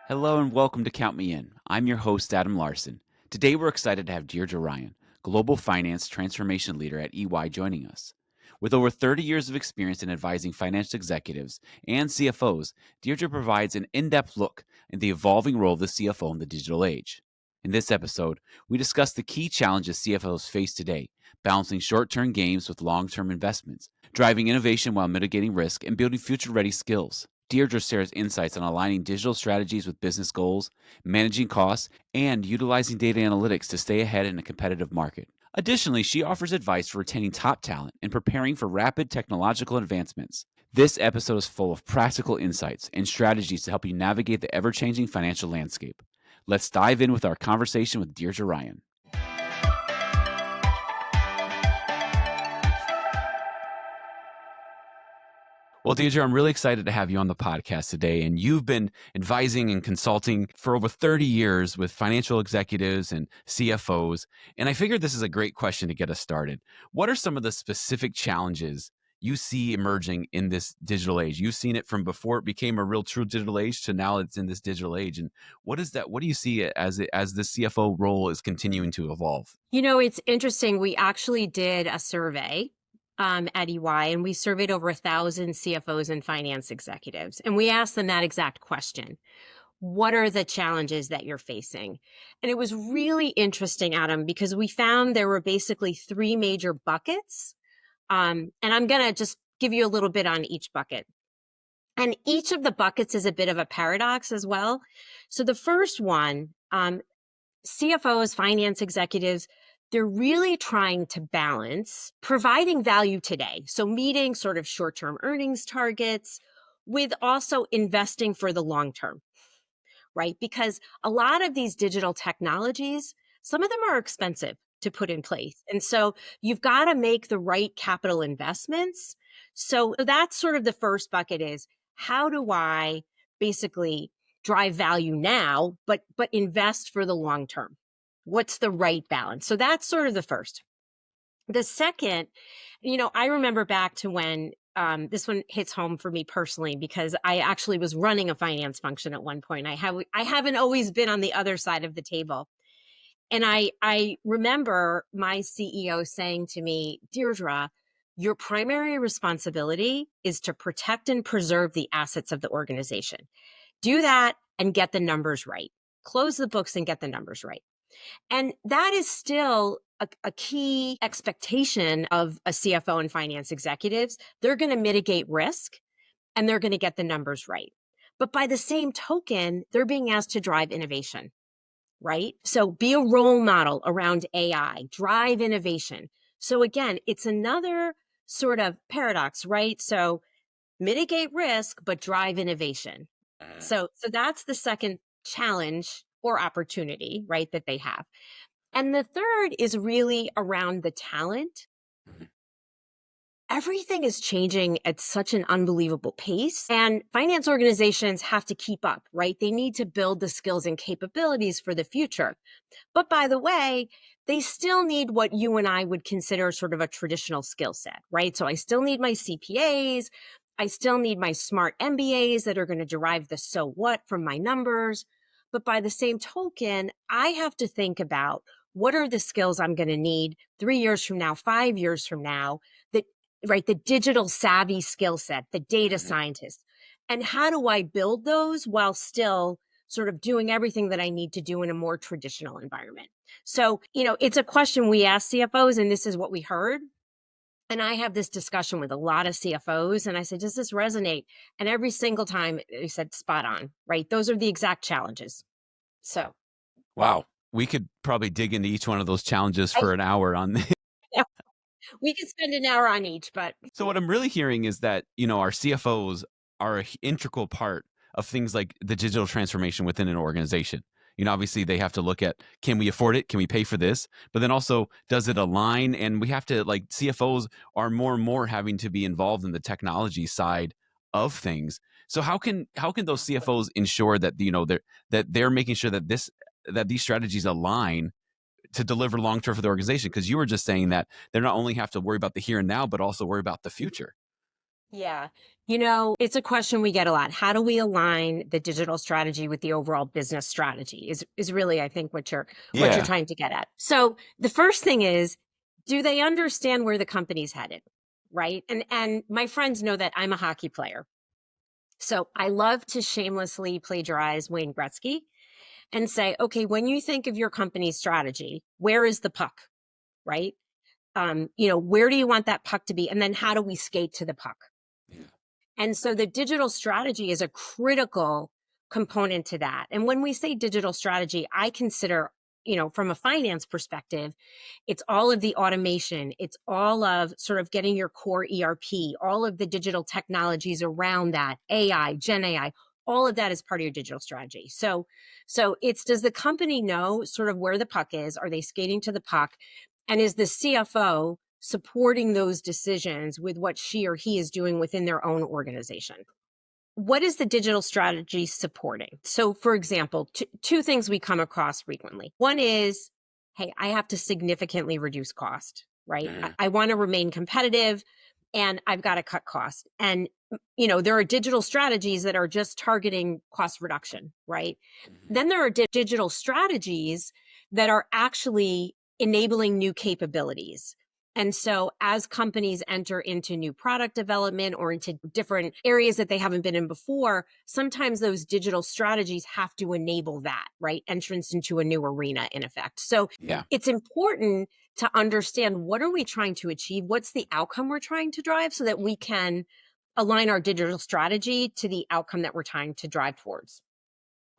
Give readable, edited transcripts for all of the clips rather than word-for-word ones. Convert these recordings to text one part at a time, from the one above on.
Hello and welcome to Count Me In. I'm your host, Adam Larson. Today we're excited to have Deirdre Ryan, Global Finance Transformation Leader at EY, joining us. With over 30 years of experience in advising financial executives and CFOs, Deirdre provides an in-depth look at the evolving role of the CFO in the digital age. In this episode, we discuss the key challenges CFOs face today, balancing short-term gains with long-term investments, driving innovation while mitigating risk, and building future-ready skills. Deirdre shares insights on aligning digital strategies with business goals, managing costs, and utilizing data analytics to stay ahead in a competitive market. Additionally, she offers advice for retaining top talent and preparing for rapid technological advancements. This episode is full of practical insights and strategies to help you navigate the ever-changing financial landscape. Let's dive in with our conversation with Deirdre Ryan. Well, Deirdre, I'm really excited to have you on the podcast today. And you've been advising and consulting for over 30 years with financial executives and CFOs. And I figured this is a great question to get us started. What are some of the specific challenges you see emerging in this digital age? You've seen it from before it became a real true digital age to now it's in this digital age. And what is that? What do you see as the CFO role is continuing to evolve? You know, it's interesting. We actually did a survey at EY, and we surveyed over 1,000 CFOs and finance executives. And we asked them that exact question. What are the challenges that you're facing? And it was really interesting, Adam, because we found there were basically three major buckets. And I'm going to just give you a little bit on each bucket. And each of the buckets is a bit of a paradox as well. So the first one, CFOs, finance executives, they're really trying to balance providing value today. So meeting sort of short-term earnings targets with also investing for the long term, right? Because a lot of these digital technologies, some of them are expensive to put in place. And so you've got to make the right capital investments. So that's sort of the first bucket is, how do I basically drive value now, but invest for the long term? What's the right balance? So that's sort of the first. The second, I remember back to when this one hits home for me personally, because I actually was running a finance function at one point. I haven't always been on the other side of the table. And I remember my CEO saying to me, Deirdre, your primary responsibility is to protect and preserve the assets of the organization. Do that and get the numbers right. Close the books and get the numbers right. And that is still a key expectation of a CFO and finance executives. They're going to mitigate risk and they're going to get the numbers right. But by the same token, they're being asked to drive innovation, right? So be a role model around AI, drive innovation. So again, it's another sort of paradox, right? So mitigate risk, but drive innovation. So that's the second challenge or opportunity, right, that they have. And the third is really around the talent. Everything is changing at such an unbelievable pace, and finance organizations have to keep up, right? They need to build the skills and capabilities for the future. But by the way, they still need what you and I would consider sort of a traditional skill set, right? So I still need my CPAs. I still need my smart MBAs that are going to derive the so what from my numbers. But by the same token, I have to think about what are the skills I'm going to need 3 years from now, 5 years from now, right? The digital savvy skill set, the data scientist. And how do I build those while still sort of doing everything that I need to do in a more traditional environment? So, it's a question we ask CFOs, and this is what we heard. And I have this discussion with a lot of CFOs, and I said, does this resonate? And every single time they said, spot on, right? Those are the exact challenges. So. Wow. We could probably dig into each one of those challenges for an hour on this. Yeah, we could spend an hour on each, but. So what I'm really hearing is that, our CFOs are an integral part of things like the digital transformation within an organization. Obviously they have to look at, can we afford it? Can we pay for this? But then also, does it align? And we have to, CFOs are more and more having to be involved in the technology side of things. So how can those CFOs ensure that, they're making sure that these strategies align to deliver long-term for the organization? Because you were just saying that they not only have to worry about the here and now, but also worry about the future. Yeah. It's a question we get a lot. How do we align the digital strategy with the overall business strategy is really, I think, what you're Yeah. trying to get at. So the first thing is, do they understand where the company's headed? Right. And my friends know that I'm a hockey player. So I love to shamelessly plagiarize Wayne Gretzky and say, okay, when you think of your company's strategy, where is the puck? Right. Where do you want that puck to be? And then how do we skate to the puck? Yeah. And so the digital strategy is a critical component to that. And when we say digital strategy, I consider, from a finance perspective, it's all of the automation, it's all of sort of getting your core ERP, all of the digital technologies around that, AI, Gen AI, all of that is part of your digital strategy. So it's, does the company know sort of where the puck is? Are they skating to the puck? And is the CFO supporting those decisions with what she or he is doing within their own organization? What is the digital strategy supporting? So, for example, two things we come across frequently. One is, hey, I have to significantly reduce cost, right? Hmm. I want to remain competitive and I've got to cut cost. And, there are digital strategies that are just targeting cost reduction, right? Hmm. Then there are digital strategies that are actually enabling new capabilities. And so as companies enter into new product development or into different areas that they haven't been in before, sometimes those digital strategies have to enable that, right? Entrance into a new arena, in effect. So Yeah. it's important to understand, what are we trying to achieve? What's the outcome we're trying to drive, so that we can align our digital strategy to the outcome that we're trying to drive towards.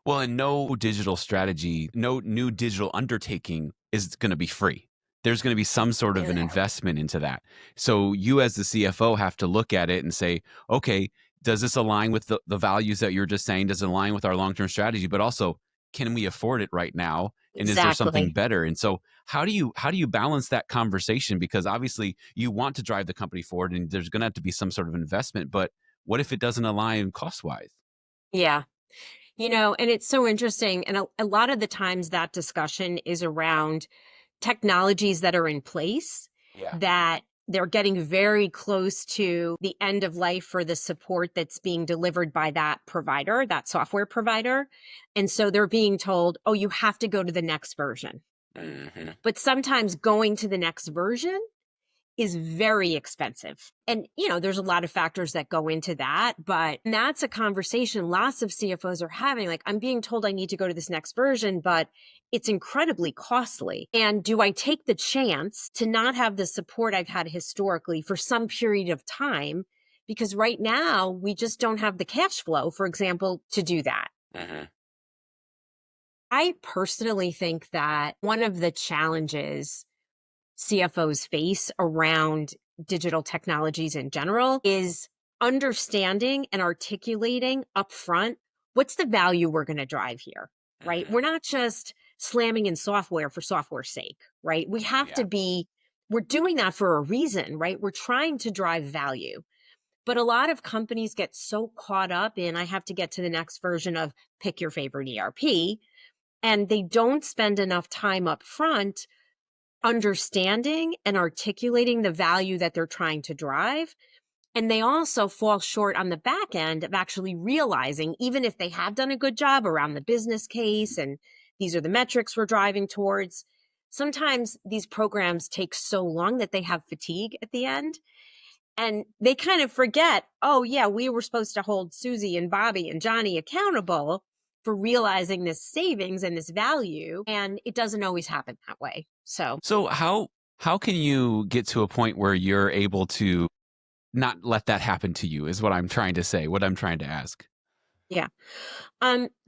Well, and no digital strategy, no new digital undertaking is going to be free. There's going to be some sort of an investment into that. So you as the CFO have to look at it and say, okay, does this align with the values that you're just saying? Does it align with our long-term strategy? But also, can we afford it right now? And is there something Exactly. better? And so how do you balance that conversation? Because obviously you want to drive the company forward and there's going to have to be some sort of investment, but what if it doesn't align cost-wise? Yeah. And it's so interesting. And a lot of the times that discussion is around technologies that are in place, Yeah. that they're getting very close to the end of life for the support that's being delivered by that provider, that software provider. And so they're being told, oh, you have to go to the next version. Hmm. But sometimes going to the next version is very expensive. And, there's a lot of factors that go into that, but that's a conversation lots of CFOs are having. Like, I'm being told I need to go to this next version, but it's incredibly costly. And do I take the chance to not have the support I've had historically for some period of time? Because right now we just don't have the cash flow, for example, to do that. Hmm. I personally think that one of the challenges CFOs face around digital technologies in general is understanding and articulating upfront, what's the value we're going to drive here, right? Hmm. We're not just slamming in software for software's sake, right? Yeah. We're doing that for a reason, right? We're trying to drive value. But a lot of companies get so caught up in, I have to get to the next version of pick your favorite ERP, and they don't spend enough time up front understanding and articulating the value that they're trying to drive. And they also fall short on the back end of actually realizing, even if they have done a good job around the business case and these are the metrics we're driving towards, sometimes these programs take so long that they have fatigue at the end. And they kind of forget, oh, yeah, we were supposed to hold Susie and Bobby and Johnny accountable for realizing this savings and this value. And it doesn't always happen that way. So, So how can you get to a point where you're able to not let that happen to you is what I'm trying to say, what I'm trying to ask. yeah.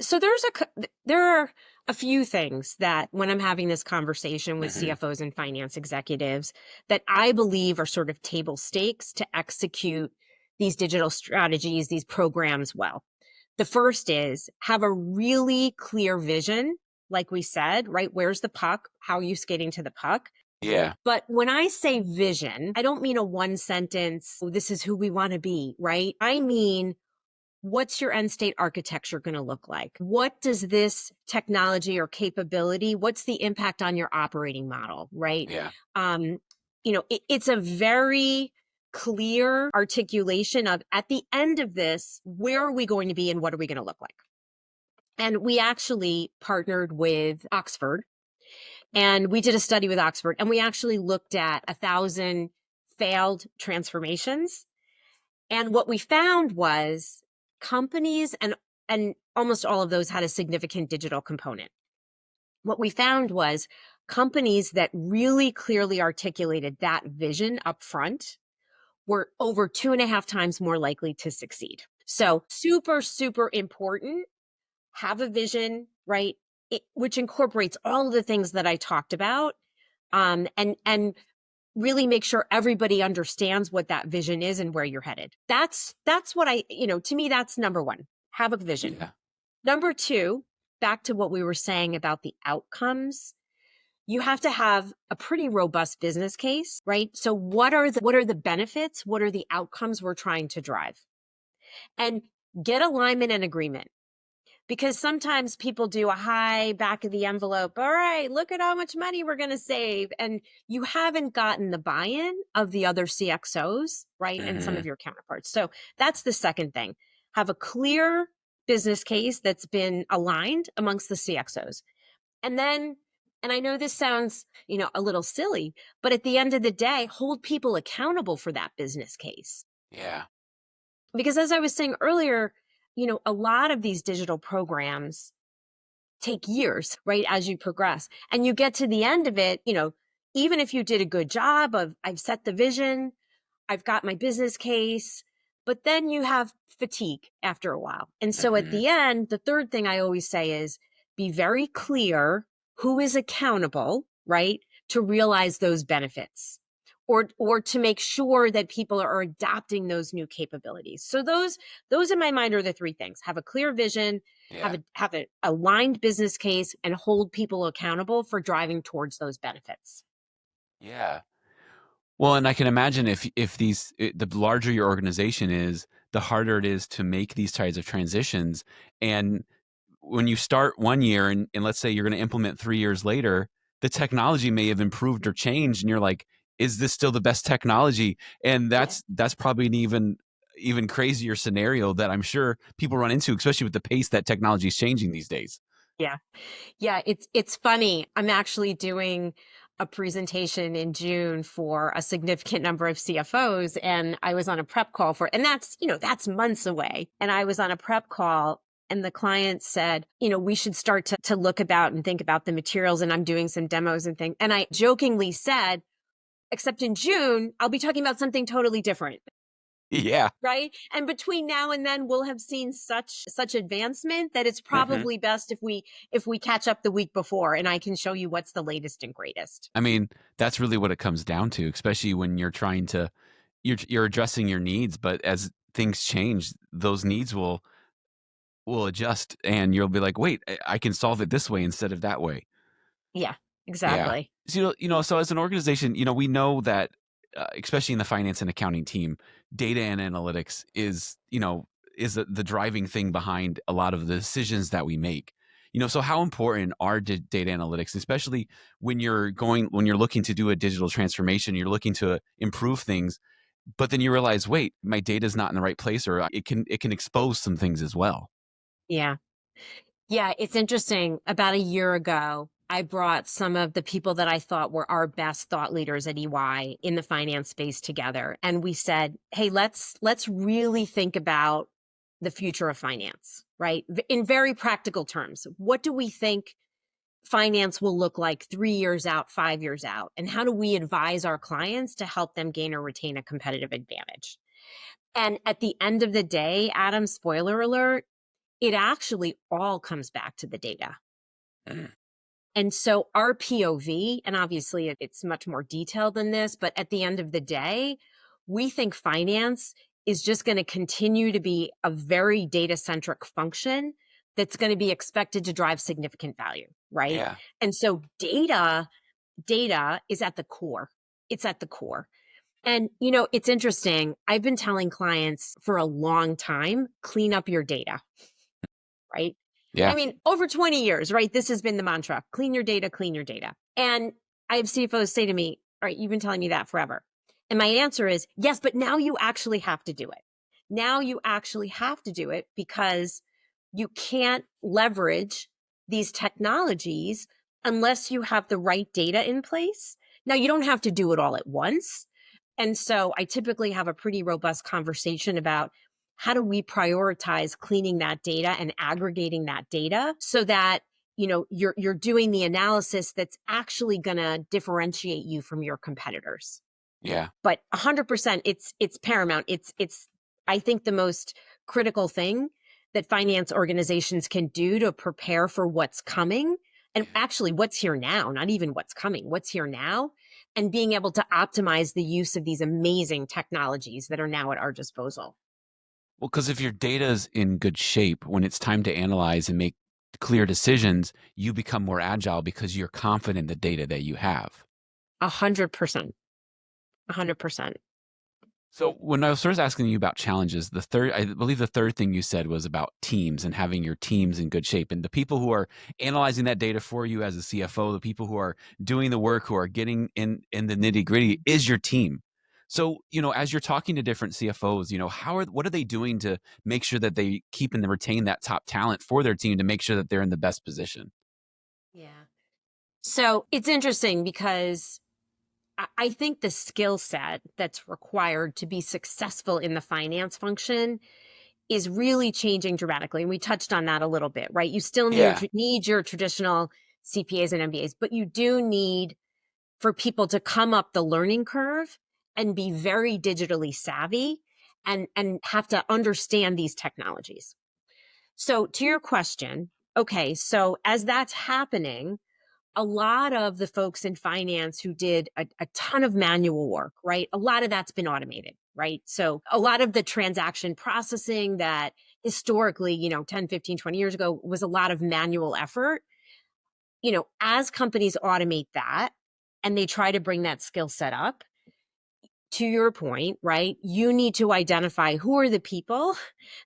So there are a few things that when I'm having this conversation with Hmm. CFOs and finance executives that I believe are sort of table stakes to execute these digital strategies, these programs well. The first is have a really clear vision, like we said, right? Where's the puck? How are you skating to the puck? Yeah. But when I say vision, I don't mean a one sentence, "Oh, this is who we want to be," right? I mean, what's your end state architecture going to look like? What does this technology or capability, what's the impact on your operating model, right? Yeah. It's a very clear articulation of, at the end of this, where are we going to be and what are we going to look like? And we actually partnered with Oxford, and we did a study with Oxford, and we actually looked at 1,000 failed transformations. And what we found was companies, and almost all of those had a significant digital component. What we found was companies that really clearly articulated that vision up front were over 2.5 times more likely to succeed. So super, super important. Have a vision, right? Which incorporates all of the things that I talked about, and really make sure everybody understands what that vision is and where you're headed. That's what to me, that's number one. Have a vision. Yeah. Number two, back to what we were saying about the outcomes. You have to have a pretty robust business case, right? So what are the benefits? What are the outcomes we're trying to drive? And get alignment and agreement. Because sometimes people do a high back of the envelope. All right, look at how much money we're going to save. And you haven't gotten the buy-in of the other CXOs, right? And some Hmm. of your counterparts. So that's the second thing. Have a clear business case that's been aligned amongst the CXOs. And then, and I know this sounds, a little silly, but at the end of the day, hold people accountable for that business case. Yeah. Because as I was saying earlier, a lot of these digital programs take years, right? As you progress and you get to the end of it, even if you did a good job of, I've set the vision, I've got my business case, but then you have fatigue after a while. And so at Hmm. the end, the third thing I always say is be very clear who is accountable, right? To realize those benefits or to make sure that people are adopting those new capabilities. So those in my mind are the three things. Have a clear vision, Yeah. have an aligned business case, and hold people accountable for driving towards those benefits. Yeah. Well, and I can imagine if the larger your organization is, the harder it is to make these types of transitions. And when you start one year and let's say you're going to implement 3 years later, the technology may have improved or changed, and you're like, is this still the best technology? And Yeah. that's probably an even crazier scenario that I'm sure people run into, especially with the pace that technology is changing these days. Yeah. Yeah, it's funny. I'm actually doing a presentation in June for a significant number of CFOs, and I was on a prep call and that's months away. And I was on a prep call, and the client said, we should start to look about and think about the materials, and I'm doing some demos and things. And I jokingly said, except in June, I'll be talking about something totally different. Yeah. Right. And between now and then we'll have seen such advancement that it's Hmm. probably best if we catch up the week before and I can show you what's the latest and greatest. I mean, that's really what it comes down to, especially when you're trying to you're addressing your needs, but as things change, those needs will adjust and you'll be like, "Wait, I can solve it this way instead of that way." Yeah, Yeah. exactly. So, so as an organization, we know that, especially in the finance and accounting team, data and analytics is the driving thing behind a lot of the decisions that we make. So how important are data analytics, especially when you're looking to do a digital transformation, you're looking to improve things, but then you realize, wait, my data is not in the right place, or it can expose some things as well. Yeah. Yeah, it's interesting. About a year ago, I brought some of the people that I thought were our best thought leaders at EY in the finance space together. And we said, hey, let's really think about the future of finance, right? In very practical terms. What do we think finance will look like 3 years out, 5 years out? And how do we advise our clients to help them gain or retain a competitive advantage? And at the end of the day, Adam, spoiler alert, it actually all comes back to the data. Mm. And so our POV, and obviously it's much more detailed than this, but at the end of the day, we think finance is just going to continue to be a very data centric function that's going to be expected to drive significant value, right? Yeah. And so data is at the core. It's at the core. And it's interesting. I've been telling clients for a long time, clean up your data, right? I Yeah. mean, over 20 years, right? This has been the mantra, clean your data, clean your data. And I have CFOs say to me, all right, you've been telling me that forever. And my answer is yes, but now you actually have to do it. Now you actually have to do it because you can't leverage these technologies unless you have the right data in place. Now, you don't have to do it all at once. And so I typically have a pretty robust conversation about how do we prioritize cleaning that data and aggregating that data so that you're doing the analysis that's actually going to differentiate you from your competitors. Yeah. But 100%, it's paramount. It's I think the most critical thing that finance organizations can do to prepare for what's coming, and actually what's here now, not even what's coming, what's here now, and being able to optimize the use of these amazing technologies that are now at our disposal. Well, because if your data is in good shape, when it's time to analyze and make clear decisions, you become more agile because you're confident in the data that you have. 100%. 100%. So when I was first asking you about challenges, I believe the third thing you said was about teams and having your teams in good shape. And the people who are analyzing that data for you as a CFO, the people who are doing the work, who are getting in the nitty gritty is your team. So, as you're talking to different CFOs, what are they doing to make sure that they keep and retain that top talent for their team to make sure that they're in the best position? Yeah. So it's interesting because I think the skill set that's required to be successful in the finance function is really changing dramatically. And we touched on that a little bit, right? You still Yeah. need your traditional CPAs and MBAs, but you do need for people to come up the learning curve and be very digitally savvy and have to understand these technologies. So to your question, okay, so as that's happening, a lot of the folks in finance who did a ton of manual work, right? A lot of that's been automated, right? So a lot of the transaction processing that historically, 10, 15, 20 years ago was a lot of manual effort. As companies automate that and they try to bring that skill set up, to your point, right? You need to identify who are the people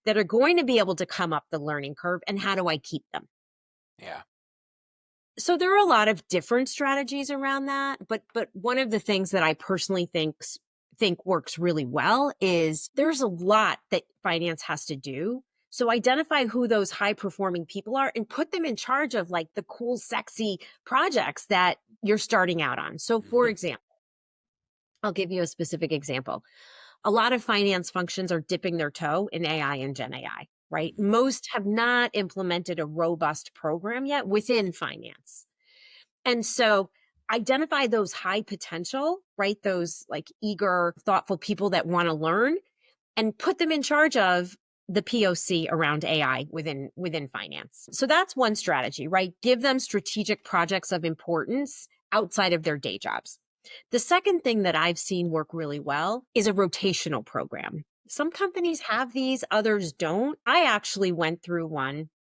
that are going to be able to come up the learning curve and how do I keep them? Yeah. So there are a lot of different strategies around that, but one of the things that I personally think works really well is there's a lot that finance has to do. So identify who those high performing people are and put them in charge of like the cool, sexy projects that you're starting out on. So for Mhm. example, I'll give you a specific example. A lot of finance functions are dipping their toe in AI and Gen AI, right? Most have not implemented a robust program yet within finance. And so identify those high potential, right? Those like eager, thoughtful people that want to learn and put them in charge of the POC around AI within finance. So that's one strategy, right? Give them strategic projects of importance outside of their day jobs. The second thing that I've seen work really well is a rotational program. Some companies have these, others don't. I actually went through one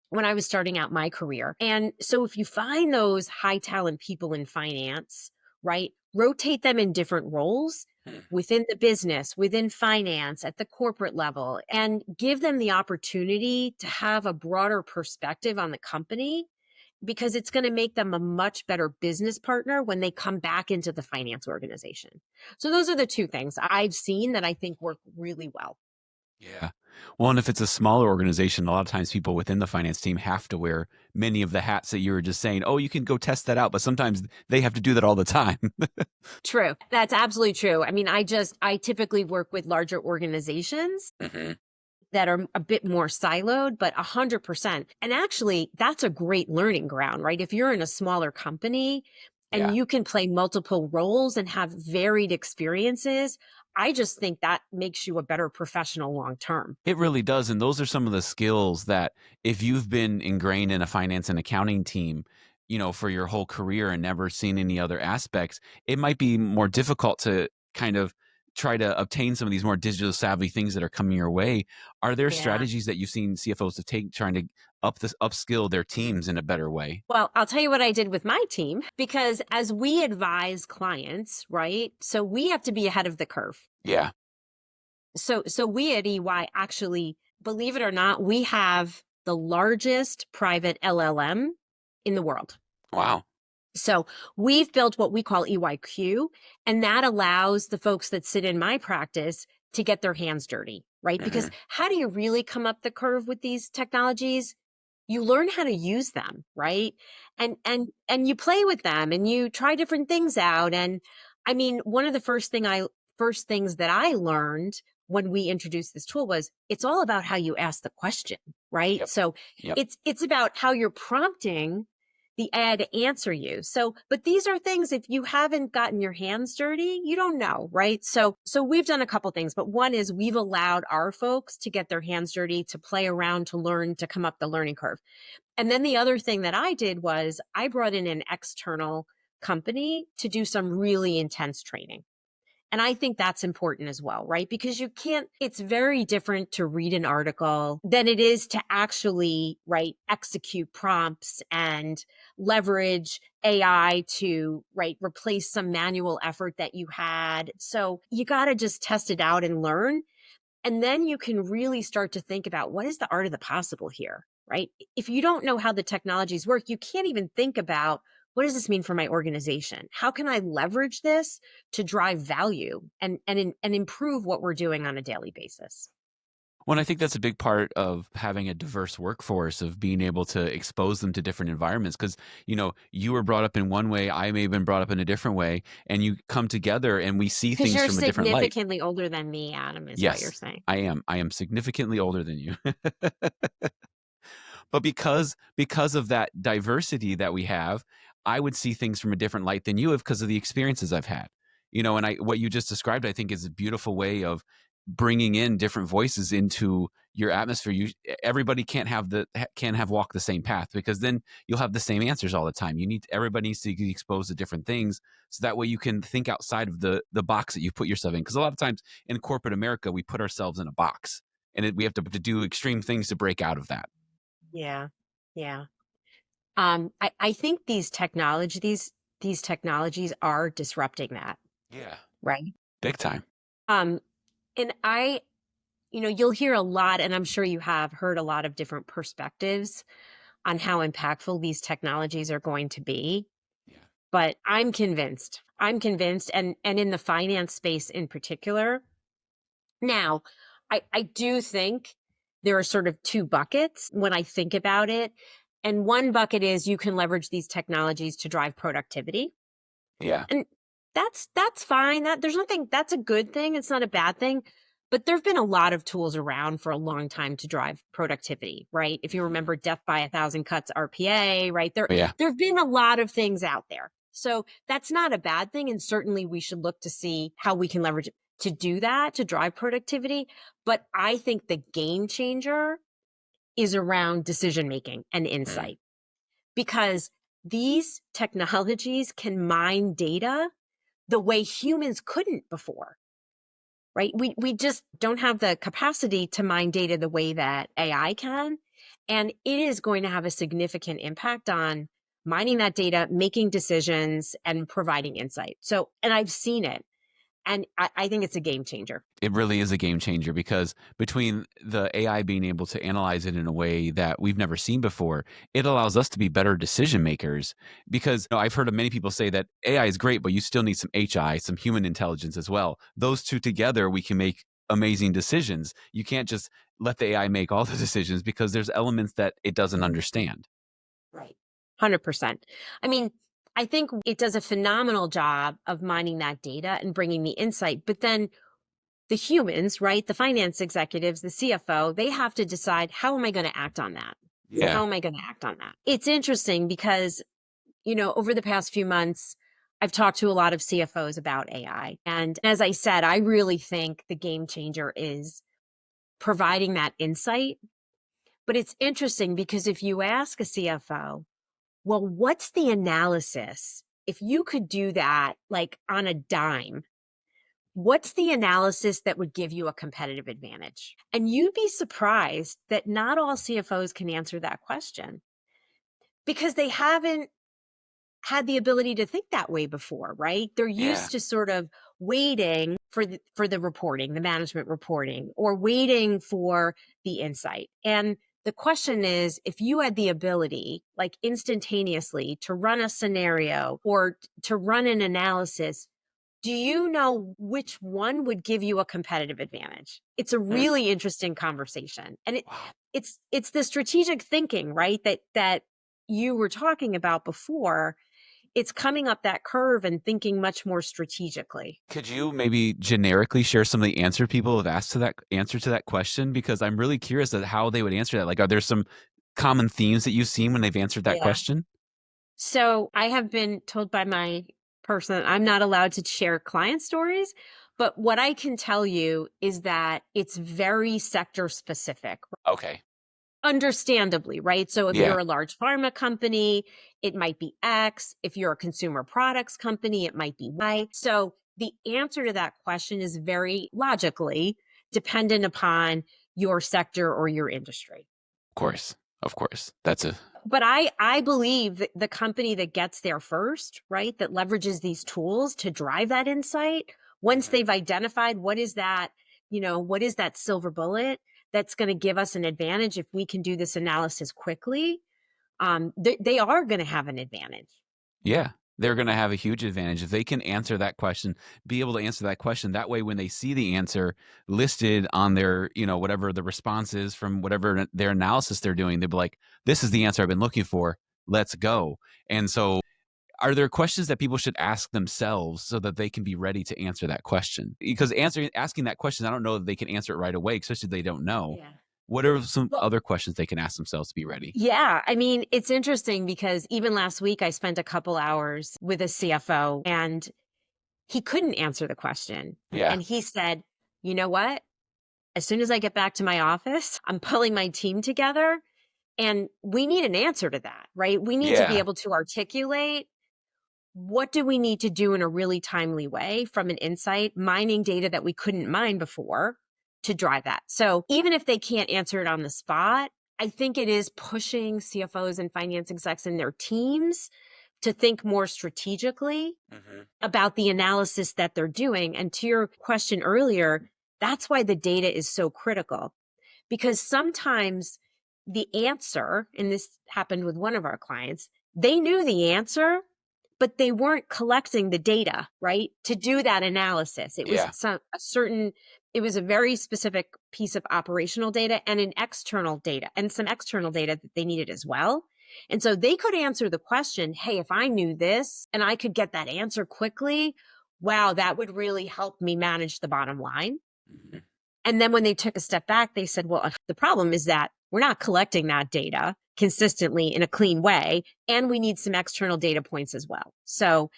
when I was starting out my career. And so if you find those high talent people in finance, right, rotate them in different roles within the business, within finance, at the corporate level, and give them the opportunity to have a broader perspective on the company because it's going to make them a much better business partner when they come back into the finance organization. So those are the two things I've seen that I think work really well. Yeah. Well, and if it's a smaller organization, a lot of times people within the finance team have to wear many of the hats that you were just saying, oh, you can go test that out. But sometimes they have to do that all the time. True. That's absolutely true. I mean, I typically work with larger organizations Mhm. that are a bit more siloed, but 100%. And actually, that's a great learning ground, right? If you're in a smaller company and Yeah. you can play multiple roles and have varied experiences, I just think that makes you a better professional long term. It really does. And those are some of the skills that if you've been ingrained in a finance and accounting team, for your whole career and never seen any other aspects, it might be more difficult to kind of try to obtain some of these more digital savvy things that are coming your way. Are there Yeah. strategies that you've seen CFOs to take trying to upskill their teams in a better way? Well, I'll tell you what I did with my team because as we advise clients, right? So we have to be ahead of the curve. Yeah. So we at EY actually, believe it or not, we have the largest private LLM in the world. Wow. So we've built what we call EYQ, and that allows the folks that sit in my practice to get their hands dirty, right? Because Hmm. how do you really come up the curve with these technologies? You learn how to use them, right? And you play with them and you try different things out. And I mean, one of the first things that I learned when we introduced this tool was it's all about how you ask the question, right? Yep. So Yep. it's about how you're prompting the AI to answer you. So, but these are things, if you haven't gotten your hands dirty, you don't know, right? So we've done a couple things, but one is we've allowed our folks to get their hands dirty, to play around, to learn, to come up the learning curve. And then the other thing that I did was I brought in an external company to do some really intense training. And I think that's important as well, right? Because it's very different to read an article than it is to actually, right, execute prompts and leverage AI to, right, replace some manual effort that you had. So you got to just test it out and learn. And then you can really start to think about what is the art of the possible here, right? If you don't know how the technologies work, you can't even think about what does this mean for my organization? How can I leverage this to drive value and improve what we're doing on a daily basis? Well, and I think that's a big part of having a diverse workforce, of being able to expose them to different environments. Because, you were brought up in one way, I may have been brought up in a different way, and you come together and we see Because things you're from a different light. significantly older than me, Adam, is what you're Yes, saying. I am. I am significantly older than you. But because of that diversity that we have, I would see things from a different light than you have because of the experiences I've had. And what you just described, I think, is a beautiful way of bringing in different voices into your atmosphere. Everybody can't have walked the same path, because then you'll have the same answers all the time. Everybody needs to be exposed to different things, so that way you can think outside of the box that you put yourself in. Because a lot of times in corporate America, we put ourselves in a box, and we have to do extreme things to break out of that. Yeah. Yeah. I think these technologies are disrupting that, Yeah. right? Big time. Um, and you'll hear a lot, and I'm sure you have heard a lot of different perspectives on how impactful these technologies are going to be. Yeah. But I'm convinced. I'm convinced, and in the finance space in particular. Now, I do think there are sort of two buckets when I think about it. And one bucket is you can leverage these technologies to drive productivity. Yeah. And that's fine. There's nothing, that's a good thing. It's not a bad thing. But there've been a lot of tools around for a long time to drive productivity, right? If you Mhm. remember death by a thousand cuts RPA, right? Oh, yeah. There've been a lot of things out there. So that's not a bad thing. And certainly we should look to see how we can leverage it to do that, to drive productivity. But I think the game changer is around decision making and Mm. insight, because these technologies can mine data the way humans couldn't before, right? We just don't have the capacity to mine data the way that AI can. And it is going to have a significant impact on mining that data, making decisions, and providing insight. So, and I've seen it, and I think it's a game changer. It really is a game changer, because between the AI being able to analyze it in a way that we've never seen before, it allows us to be better decision makers. Because I've heard of many people say that AI is great, but you still need some HI, some human intelligence as well. Those two together, we can make amazing decisions. You can't just let the AI make all the decisions, because there's elements that it doesn't understand. Right. 100%. I mean, I think it does a phenomenal job of mining that data and bringing the insight. But then the humans, right? The finance executives, the CFO, they have to decide, how am I going to act on that? Yeah. How am I going to act on that? It's interesting because, over the past few months, I've talked to a lot of CFOs about AI. And as I said, I really think the game changer is providing that insight. But it's interesting because if you ask a CFO, well, what's the analysis? If you could do that like on a dime, what's the analysis that would give you a competitive advantage? And you'd be surprised that not all CFOs can answer that question because they haven't had the ability to think that way before, right? They're Yeah. used to sort of waiting for the reporting, the management reporting, or waiting for the insight. And The question is, if you had the ability, like instantaneously, to run a scenario or to run an analysis, do you know which one would give you a competitive advantage? It's a really interesting conversation. And Wow. it's the strategic thinking, right? That you were talking about before. It's coming up that curve and thinking much more strategically. Could you maybe generically share some of the answer people have asked to that answer to that question? Because I'm really curious at how they would answer that. Like, are there some common themes that you've seen when they've answered that Yeah. question? So I have been told by my person I'm not allowed to share client stories, but what I can tell you is that it's very sector specific. Okay. Understandably, right? So if Yeah, you're a large pharma company, it might be X. If you're a consumer products company, it might be Y. So the answer to that question is very logically dependent upon your sector or your industry. of course. Of course. That's a But I believe that the company that gets there first, right, that leverages these tools to drive that insight, once they've identified what is that, what is that silver bullet that's going to give us an advantage if we can do this analysis quickly, they are going to have an advantage. yeah. They're going to have a huge advantage if they can answer that question, be able to answer that question. That way, when they see the answer listed on their, whatever the response is from whatever their analysis they're doing, they'll be like, this is the answer I've been looking for. Let's go. And so, are there questions that people should ask themselves so that they can be ready to answer that question? Because asking that question, I don't know that they can answer it right away, especially if they don't know. Yeah. What are some Well, other questions they can ask themselves to be ready? yeah, I mean, it's interesting because even last week I spent a couple hours with a CFO and he couldn't answer the question. Yeah. And he said, you know what? As soon as I get back to my office, I'm pulling my team together and we need an answer to that, right? We need to be Yeah. able to articulate what do we need to do in a really timely way from an insight, mining data that we couldn't mine before to drive that. So even if they can't answer it on the spot, I think it is pushing CFOs and finance execs and their teams to think more strategically Hmm. about the analysis that they're doing. And to your question earlier, that's why the data is so critical because sometimes the answer, and this happened with one of our clients, they knew the answer, but they weren't collecting the data, right? To do that analysis. It was Yeah. it was a very specific piece of operational data and an external data and some external data that they needed as well. And so they could answer the question, hey, if I knew this and I could get that answer quickly, wow, that would really help me manage the bottom line. Mhm. And then when they took a step back, they said, well, the problem is that we're not collecting that data consistently in a clean way. And we need some external data points as well. So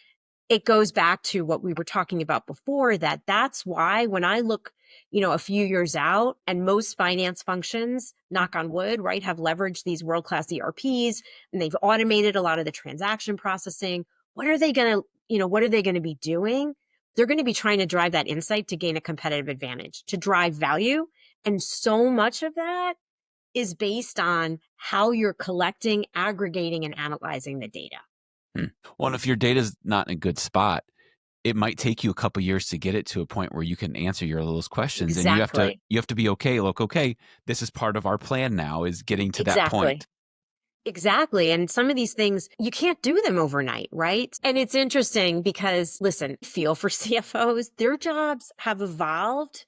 it goes back to what we were talking about before, that's why when I look, a few years out and most finance functions, knock on wood, right, have leveraged these world-class ERPs and they've automated a lot of the transaction processing. What are they going to be doing? They're going to be trying to drive that insight to gain a competitive advantage, to drive value. And so much of that is based on how you're collecting, aggregating, and analyzing the data. Hmm. Well, and if your data's not in a good spot, it might take you a couple years to get it to a point where you can answer your those questions, and Exactly. you have to be okay. Look, okay, this is part of our plan now is getting to that Exactly. point. Exactly. And some of these things, you can't do them overnight, right? And it's interesting because, listen, feel for CFOs, their jobs have evolved.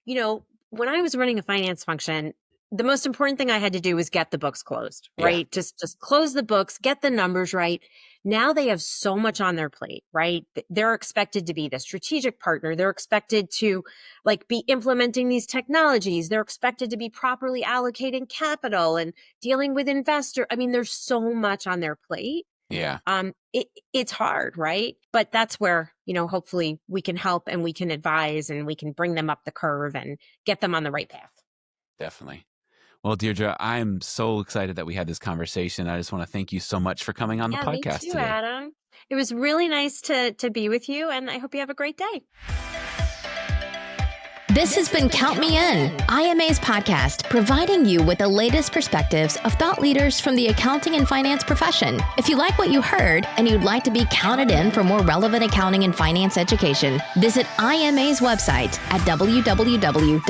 When I was running a finance function, the most important thing I had to do was get the books closed, Yeah, right? Just close the books, get the numbers right. Now they have so much on their plate, right? They're expected to be the strategic partner. They're expected to be implementing these technologies. They're expected to be properly allocating capital and dealing with investor. I mean, there's so much on their plate. yeah, It's hard, right? But that's where, hopefully we can help and we can advise and we can bring them up the curve and get them on the right path. definitely. Well, Deirdre, I'm so excited that we had this conversation. I just want to thank you so much for coming on the Yeah, me podcast too, today. Adam. It was really nice to be with you, and I hope you have a great day. This has been Count Me In, IMA's podcast, providing you with the latest perspectives of thought leaders from the accounting and finance profession. If you like what you heard and you'd like to be counted in for more relevant accounting and finance education, visit IMA's website at www.imanet.org.